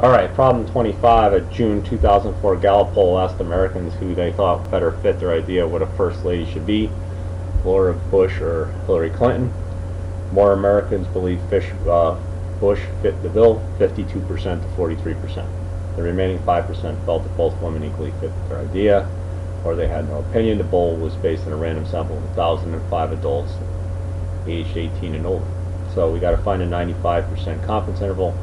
Alright, problem 25. A June 2004 Gallup poll asked Americans who they thought better fit their idea of what a first lady should be, Laura Bush or Hillary Clinton. More Americans believe Bush fit the bill, 52% to 43%. The remaining 5% felt that both women equally fit their idea, or they had no opinion. The poll was based on a random sample of 1,005 adults aged 18 and older. So we got to find a 95% confidence interval.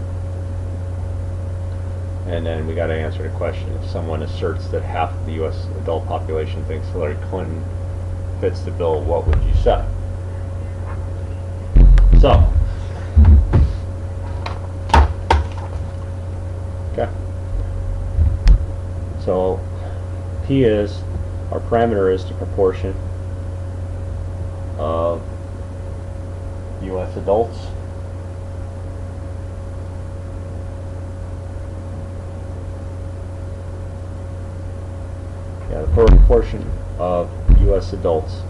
And then we got to answer the question: if someone asserts that half of the U.S. adult population thinks Hillary Clinton fits the bill, what would you say? So, okay. So, P is, our parameter is the proportion of U.S. adults the proportion of U.S. adults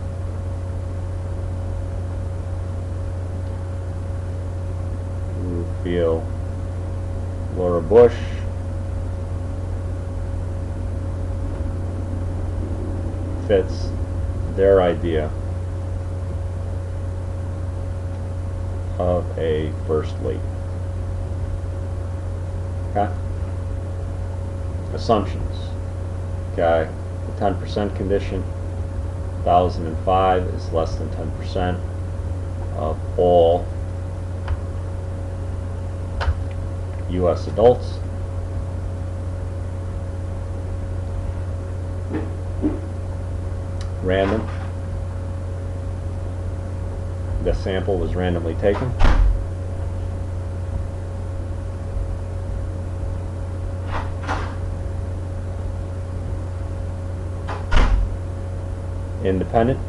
who feel Laura Bush fits their idea of a first lady. Okay? Assumptions. Okay? The 10% condition, 1,005 is less than 10% of all U.S. adults. Random. The sample was randomly taken. Independent.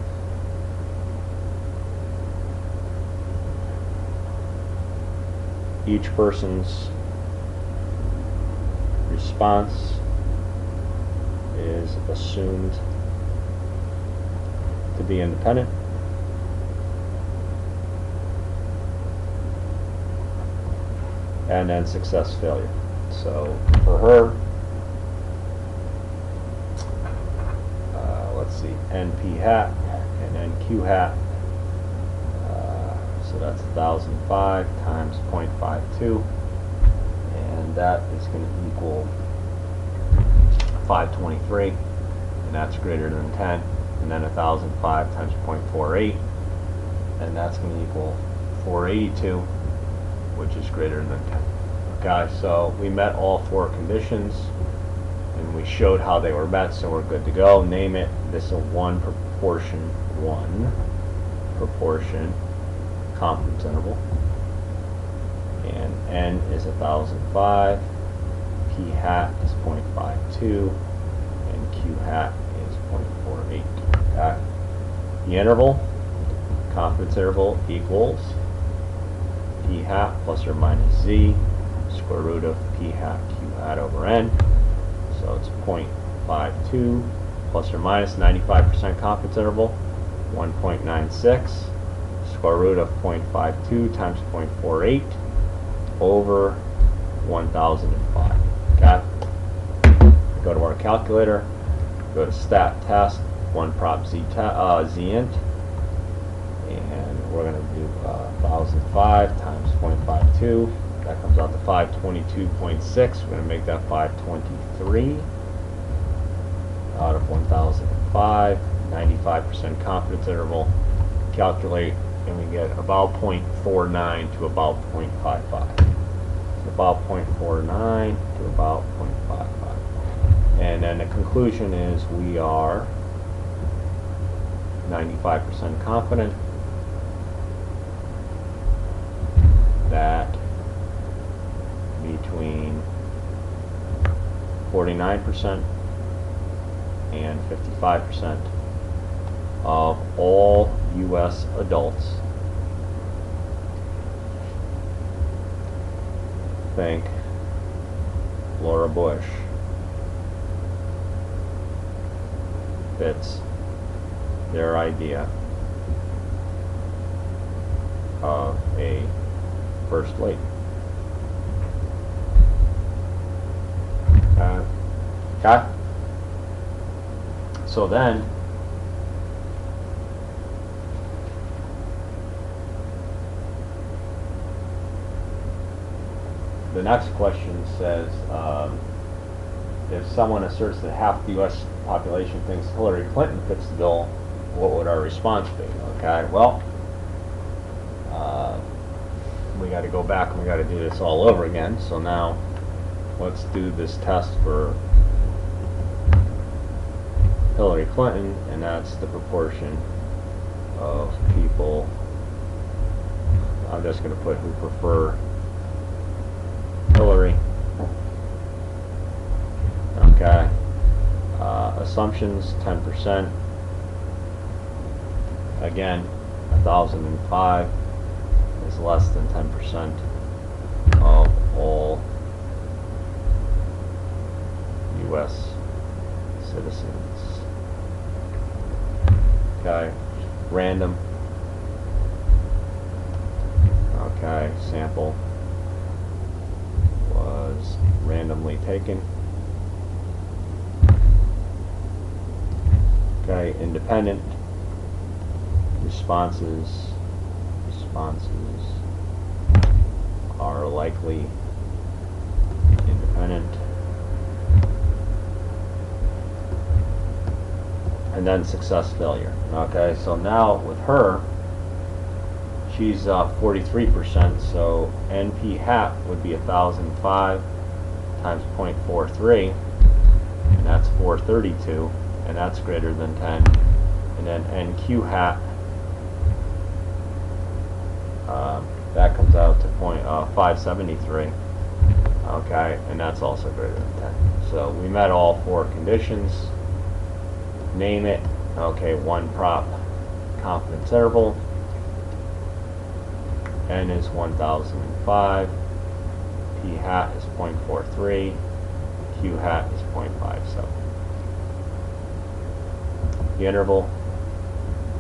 Each person's response is assumed to be independent. And then success, failure. So for her, let's see, NP hat and NQ hat. So that's 1,005 times 0.52, and that is going to equal 523, and that's greater than 10. And then 1,005 times 0.48, and that's going to equal 482, which is greater than 10. Okay, so we met all four conditions, and we showed how they were met, so we're good to go. Name it. This is a one proportion confidence interval, and N is 1,005, P hat is 0.52, and Q hat is 0.48. Okay. The interval, confidence interval, equals P hat plus or minus Z, square root of P hat Q hat over N. So it's 0.52 plus or minus 95% confidence interval, 1.96, square root of 0.52 times 0.48 over 1,005. Okay? Go to our calculator, go to stat test, one prop Z int, and we're going to do 1,005 times 0.52. That comes out to 522.6. We're going to make that 523 out of 1,005. 95% confidence interval. Calculate, and we get about 0.49 to about 0.55. So about 0.49 to about 0.55. And then the conclusion is we are 95% confident that between 49% and 55% of all U.S. adults think Laura Bush fits their idea of a first lady. Okay? So then, the next question says, if someone asserts that half the U.S. population thinks Hillary Clinton fits the bill, what would our response be? Okay, well, we got to go back and we got to do this all over again. So now, let's do this test for Hillary Clinton, and that's the proportion of people. I'm just going to put who prefer Hillary. Okay. Assumptions 10%. Again, 1,005 is less than 10% of all U.S. citizens. Okay. Random. Okay. Sample was randomly taken. Okay, independent. Responses are likely independent. And then success failure. Okay, so now with her, she's 43%, so NP hat would be 1,005 times 0.43, and that's 432, and that's greater than 10. And then NQ hat, that comes out to 573, okay, and that's also greater than 10. So we met all four conditions. Name it. Okay, one prop confidence interval. N is 1,005. P hat is 0.43. Q hat is 0.57. The interval,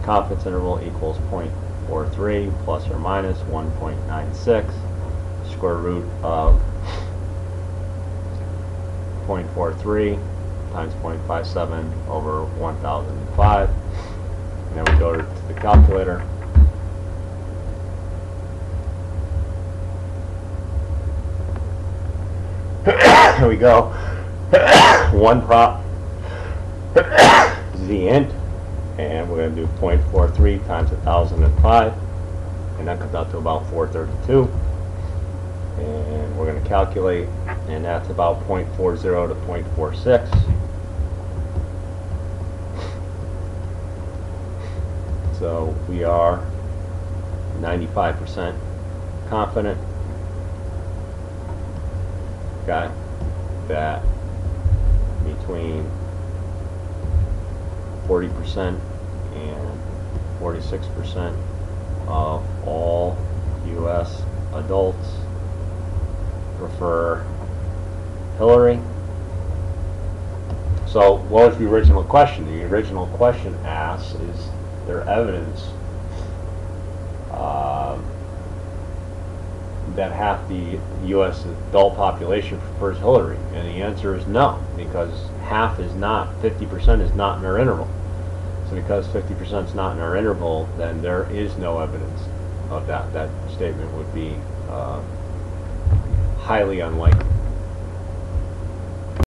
confidence interval equals 0.43 plus or minus 1.96. Square root of 0.43 times 0.57 over 1,005. And then we go to the calculator. Here we go. One prop z int, and we're going to do 0.43 times 1,005, and that comes out to about 432. And we're going to calculate, and that's about 0.40 to 0.46. So we are 95% confident, okay, that between 40% and 46% of all U.S. adults prefer Hillary. So what was the original question? The original question asks, is there evidence that half the U.S. adult population prefers Hillary? And the answer is no, because half is not, 50% is not in our interval. So because 50% is not in our interval, then there is no evidence of that. That statement would be highly unlikely.